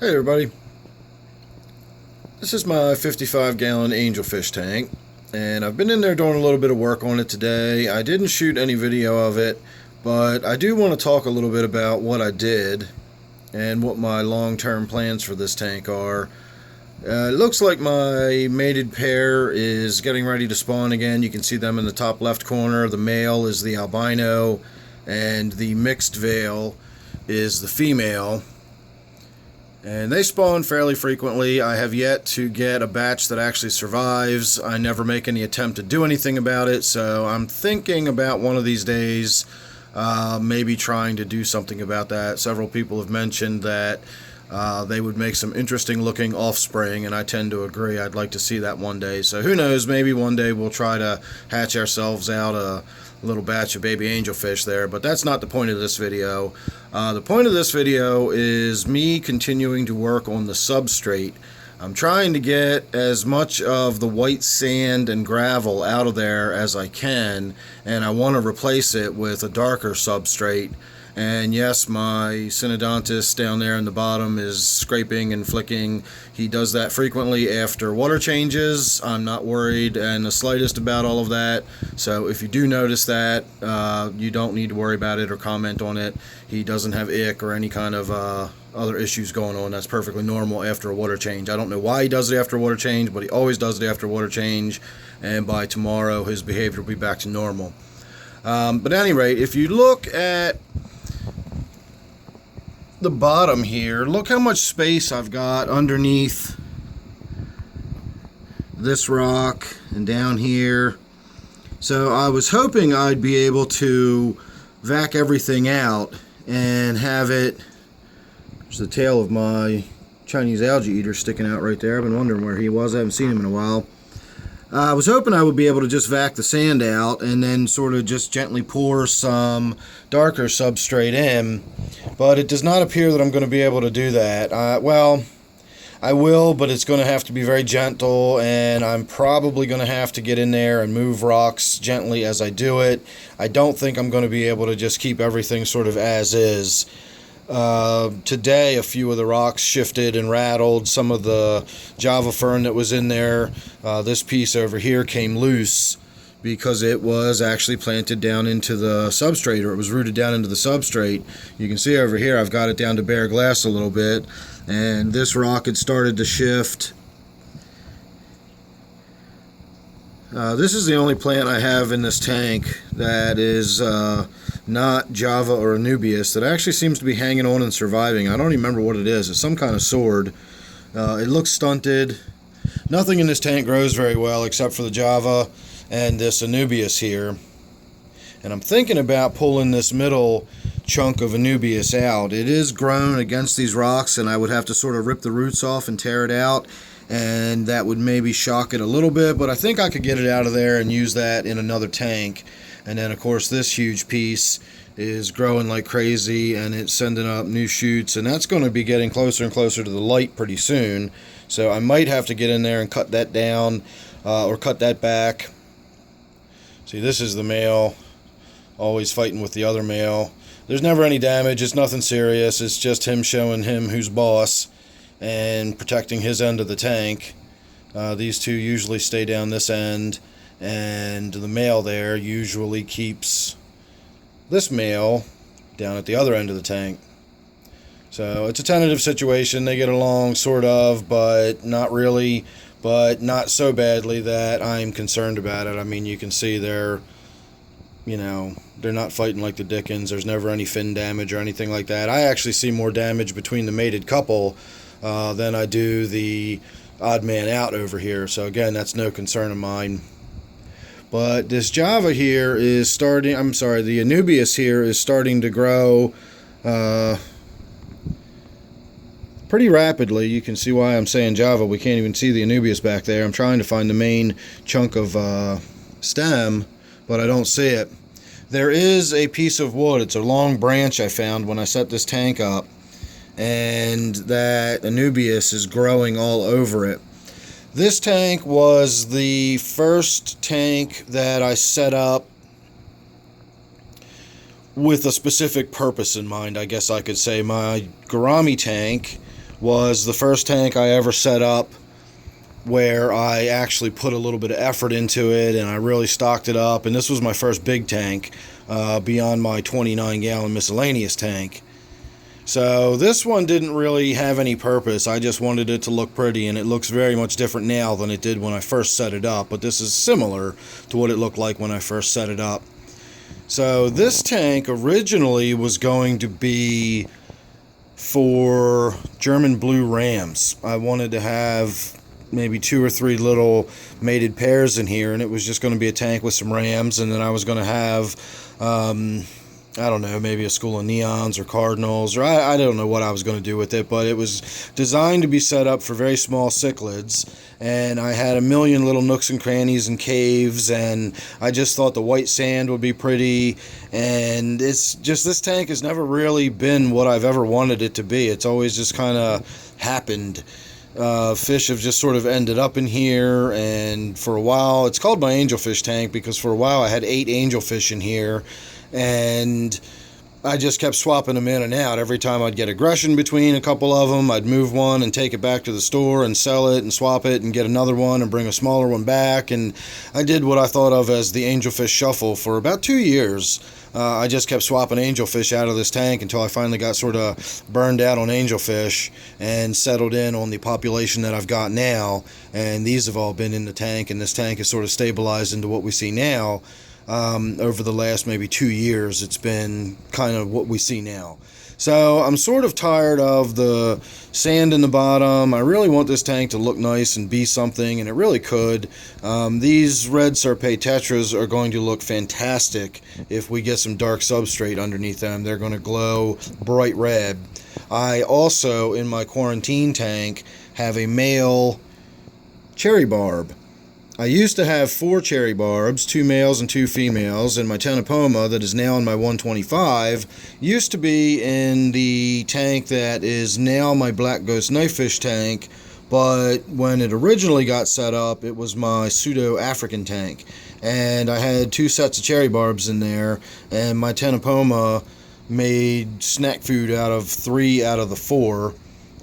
Hey everybody, this is my 55-gallon Angelfish tank, and I've been in there doing a little bit of work on it today. I didn't shoot any video of it, but I do want to talk a little bit about what I did and what my long-term plans for this tank are. It looks like my mated pair is getting ready to spawn again. You can see them in the top left corner. The male is the albino, and the mixed veil is the female. And they spawn fairly frequently. I have yet to get a batch that actually survives. I never make any attempt to do anything about it, so I'm thinking about one of these days maybe trying to do something about that. Several people have mentioned that they would make some interesting looking offspring, and I tend to agree. I'd like to see that one day. So who knows, maybe one day we'll try to hatch ourselves out a little batch of baby angelfish there, but that's not the point of this video. The point of this video is me continuing to work on the substrate. I'm trying to get as much of the white sand and gravel out of there as I can, and I want to replace it with a darker substrate. And yes, my synodontist down there in the bottom is scraping and flicking. He does that frequently after water changes. I'm not worried in the slightest about all of that. So if you do notice that, you don't need to worry about it or comment on it. He doesn't have ick or any kind of other issues going on. That's perfectly normal after a water change. I don't know why he does it after a water change, but he always does it after a water change. And by tomorrow, his behavior will be back to normal. But at any rate, if you look at the bottom here, look how much space I've got underneath this rock and down here. So I was hoping I'd be able to vac everything out and have it. There's the tail of my Chinese algae eater sticking out right there. I've been wondering where he was. I haven't seen him in a while. I was hoping I would be able to just vac the sand out and then sort of just gently pour some darker substrate in, but it does not appear that I'm going to be able to do that. Well, I will, but it's going to have to be very gentle, and I'm probably going to have to get in there and move rocks gently as I do it. I don't think I'm going to be able to just keep everything sort of as is. Today a few of the rocks shifted and rattled. Some of the Java fern that was in there, this piece over here, came loose because it was actually planted down into the substrate, or it was rooted down into the substrate. You can see over here I've got it down to bare glass a little bit, and this rock had started to shift. This is the only plant I have in this tank that is not Java or Anubias that actually seems to be hanging on and surviving. I don't even remember what it is. It's some kind of sword. It looks stunted. Nothing in this tank grows very well except for the Java and this Anubias here. And I'm thinking about pulling this middle chunk of Anubias out. It is grown against these rocks, and I would have to sort of rip the roots off and tear it out, and that would maybe shock it a little bit, but I think I could get it out of there and use that in another tank. And then of course this huge piece is growing like crazy, and it's sending up new shoots, and that's going to be getting closer and closer to the light pretty soon. So I might have to get in there and cut that down or cut that back. See, this is the male always fighting with the other male. There's never any damage. It's nothing serious. It's just him showing him who's boss and protecting his end of the tank. These two usually stay down this end, and the male there usually keeps this male down at the other end of the tank. So it's a tentative situation. They get along sort of, but not really, but not so badly that I'm concerned about it. I mean, you can see they're not fighting like the Dickens. There's never any fin damage or anything like that. I actually see more damage between the mated couple than I do the odd man out over here. So again, that's no concern of mine. But this Java here is starting, the Anubias here is starting to grow pretty rapidly. You can see why I'm saying Java. We can't even see the Anubias back there. I'm trying to find the main chunk of stem, but I don't see it. There is a piece of wood. It's a long branch I found when I set this tank up, and that Anubias is growing all over it. This tank was the first tank that I set up with a specific purpose in mind, I guess I could say. My gourami tank was the first tank I ever set up where I actually put a little bit of effort into it and I really stocked it up. And this was my first big tank beyond my 29-gallon miscellaneous tank. So this one didn't really have any purpose. I just wanted it to look pretty, and it looks very much different now than it did when I first set it up. But this is similar to what it looked like when I first set it up. So this tank originally was going to be for German blue rams. I wanted to have maybe 2 or 3 little mated pairs in here, and it was just going to be a tank with some rams, and then I was going to have I don't know, maybe a school of neons or cardinals, or I don't know what I was going to do with it, but it was designed to be set up for very small cichlids, and I had a million little nooks and crannies and caves, and I just thought the white sand would be pretty, and it's just, this tank has never really been what I've ever wanted it to be. It's always just kind of happened. Fish have just sort of ended up in here, and for a while, it's called my angelfish tank because for a while I had 8 angelfish in here, and I just kept swapping them in and out. Every time I'd get aggression between a couple of them, I'd move one and take it back to the store and sell it and swap it and get another one and bring a smaller one back. And I did what I thought of as the angelfish shuffle for about 2 years. I just kept swapping angelfish out of this tank until I finally got sort of burned out on angelfish and settled in on the population that I've got now. And these have all been in the tank, and this tank is sort of stabilized into what we see now. Over the last maybe 2 years, it's been kind of what we see now. So I'm sort of tired of the sand in the bottom. I really want this tank to look nice and be something, and it really could. These red Substrate tetras are going to look fantastic if we get some dark substrate underneath them. They're going to glow bright red. I also, in my quarantine tank, have a male cherry barb. I used to have 4 cherry barbs, 2 males and 2 females, and my Tenopoma that is now in my 125 used to be in the tank that is now my black ghost knifefish tank, but when it originally got set up, it was my pseudo African tank, and I had 2 sets of cherry barbs in there, and my Tenopoma made snack food out of 3 out of the 4,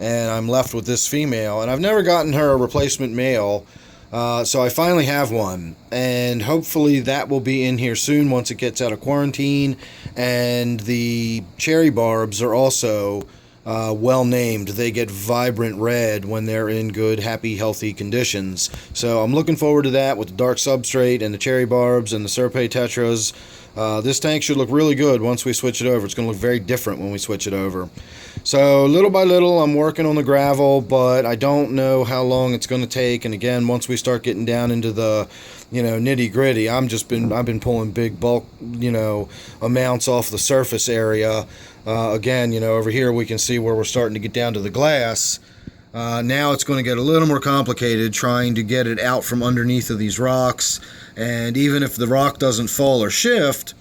and I'm left with this female, and I've never gotten her a replacement male. So I finally have one, and hopefully that will be in here soon once it gets out of quarantine. And the cherry barbs are also well named. They get vibrant red when they're in good, happy, healthy conditions. So I'm looking forward to that with the dark substrate and the cherry barbs and the Substrate tetras. This tank should look really good once we switch it over. It's going to look very different when we switch it over. So little by little, I'm working on the gravel, but I don't know how long it's going to take. And again, once we start getting down into the, nitty gritty, I've been pulling big bulk, amounts off the surface area. Again, over here we can see where we're starting to get down to the glass. Now it's going to get a little more complicated trying to get it out from underneath of these rocks. And even if the rock doesn't fall or shift,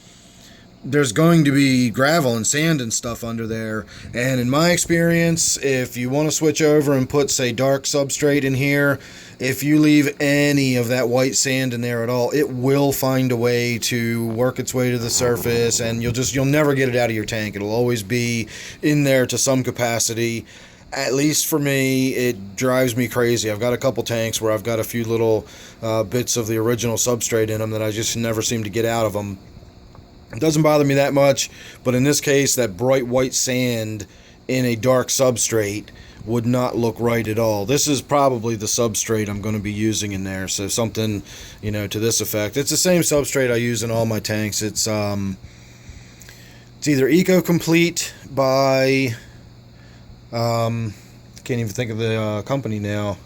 there's going to be gravel and sand and stuff under there. And in my experience, if you want to switch over and put, say, dark substrate in here, if you leave any of that white sand in there at all, it will find a way to work its way to the surface, and you'll never get it out of your tank. It'll always be in there to some capacity. At least for me, it drives me crazy. I've got a couple tanks where I've got a few little bits of the original substrate in them that I just never seem to get out of them. It doesn't bother me that much, but in this case, that bright white sand in a dark substrate would not look right at all. This is probably the substrate I'm going to be using in there, so something, to this effect. It's the same substrate I use in all my tanks. It's either Eco Complete by... can't even think of the company now.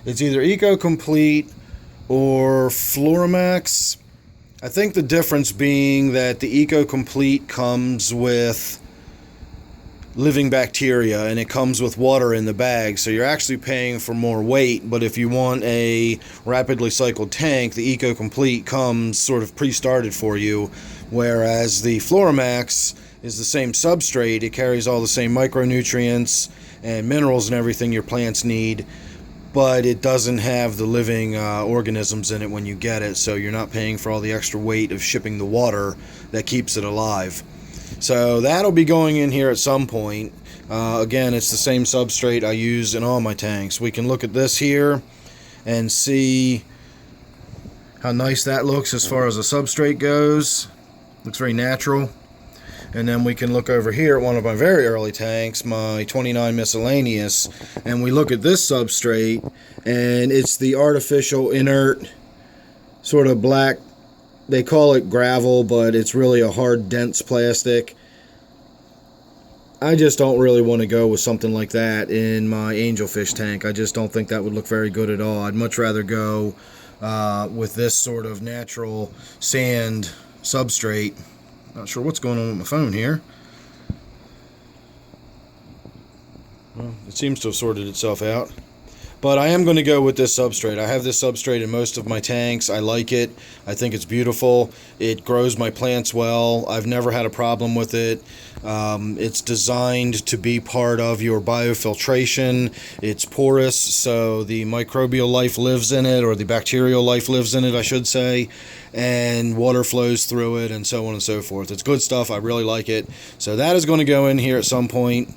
It's either Eco Complete or Floramax. I think the difference being that the Eco Complete comes with living bacteria and it comes with water in the bag, so you're actually paying for more weight. But if you want a rapidly cycled tank, the Eco Complete comes sort of pre-started for you, whereas the Floramax is the same substrate. It carries all the same micronutrients and minerals and everything your plants need, but it doesn't have the living organisms in it when you get it, so you're not paying for all the extra weight of shipping the water that keeps it alive. So that'll be going in here at some point. Again, it's the same substrate I use in all my tanks. We can look at this here and see how nice that looks as far as the substrate goes. Looks very natural. And then we can look over here at one of my very early tanks, my 29 miscellaneous, and we look at this substrate, and it's the artificial inert sort of black, they call it gravel, but it's really a hard, dense plastic. I just don't really want to go with something like that in my angelfish tank. I just don't think that would look very good at all. I'd much rather go with this sort of natural sand substrate. Not sure what's going on with my phone here. Well, it seems to have sorted itself out. But I am going to go with this substrate. I have this substrate in most of my tanks. I like it. I think it's beautiful. It grows my plants well. I've never had a problem with it. It's designed to be part of your biofiltration. It's porous, so the microbial life lives in it, or the bacterial life lives in it, I should say, and water flows through it, and so on and so forth. It's good stuff. I really like it. So that is going to go in here at some point.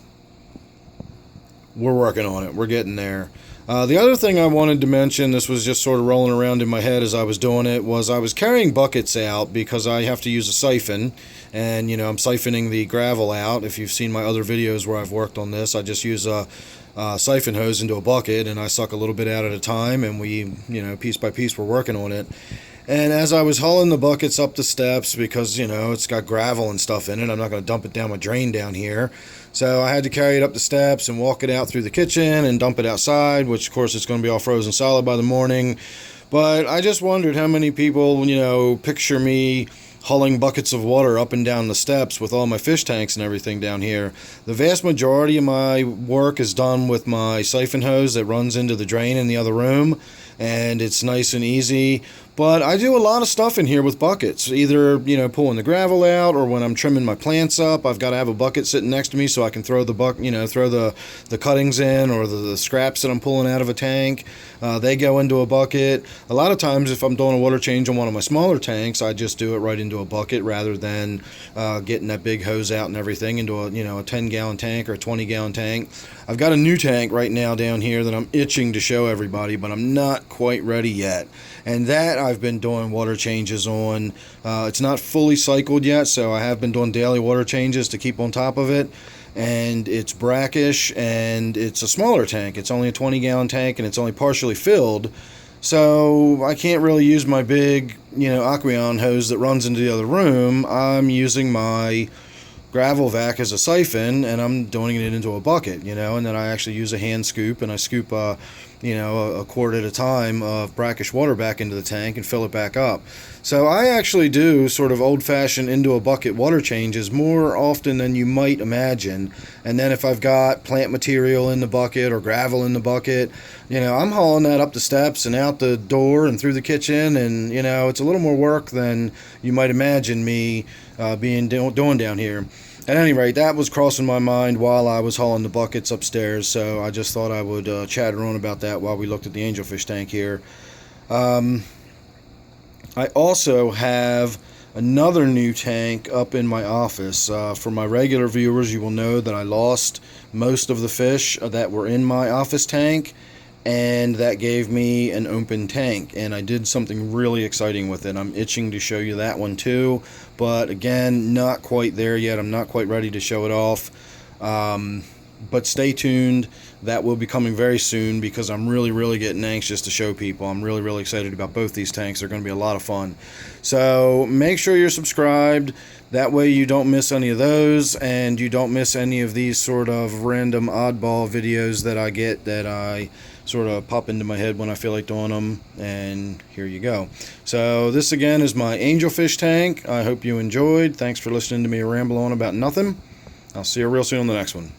We're working on it. We're getting there. The other thing I wanted to mention, this was just sort of rolling around in my head as I was doing it, was I was carrying buckets out because I have to use a siphon, and you know, I'm siphoning the gravel out. If you've seen my other videos where I've worked on this, I just use a siphon hose into a bucket and I suck a little bit out at a time, and we, you know, piece by piece we're working on it. And as I was hauling the buckets up the steps, because, you know, it's got gravel and stuff in it, I'm not going to dump it down my drain down here. So I had to carry it up the steps and walk it out through the kitchen and dump it outside, which, of course, it's going to be all frozen solid by the morning. But I just wondered how many people, you know, picture me hauling buckets of water up and down the steps with all my fish tanks and everything down here. The vast majority of my work is done with my siphon hose that runs into the drain in the other room, and it's nice and easy. But I do a lot of stuff in here with buckets, either, you know, pulling the gravel out, or when I'm trimming my plants up, I've got to have a bucket sitting next to me so I can throw the throw the cuttings in, or the scraps that I'm pulling out of a tank. They go into a bucket. A lot of times, if I'm doing a water change on one of my smaller tanks, I just do it right into a bucket rather than getting that big hose out and everything into a 10-gallon tank or a 20-gallon tank. I've got a new tank right now down here that I'm itching to show everybody, but I'm not quite ready yet. And that I've been doing water changes on. It's not fully cycled yet, so I have been doing daily water changes to keep on top of it. And it's brackish, and it's a smaller tank. It's only a 20-gallon tank, and it's only partially filled. So I can't really use my big, Aquarium hose that runs into the other room. I'm using my gravel vac as a siphon, and I'm doing it into a bucket, and then I actually use a hand scoop, and I scoop a quart at a time of brackish water back into the tank and fill it back up. So I actually do sort of old-fashioned into a bucket water changes more often than you might imagine. And then if I've got plant material in the bucket or gravel in the bucket, I'm hauling that up the steps and out the door and through the kitchen, and it's a little more work than you might imagine me doing down here. At any rate, that was crossing my mind while I was hauling the buckets upstairs, so I just thought I would chatter on about that while we looked at the angelfish tank here. I also have another new tank up in my office. For my regular viewers, you will know that I lost most of the fish that were in my office tank, and that gave me an open tank, and I did something really exciting with it. I'm itching to show you that one too, but again, not quite there yet. I'm not quite ready to show it off, but stay tuned. That will be coming very soon, because I'm really getting anxious to show people. I'm really excited about both these tanks. They're going to be a lot of fun. So make sure you're subscribed. That way you don't miss any of those, and you don't miss any of these sort of random oddball videos that I get, that I sort of pop into my head when I feel like doing them. And here you go. So this again is my angelfish tank. I hope you enjoyed. Thanks for listening to me ramble on about nothing. I'll see you real soon on the next one.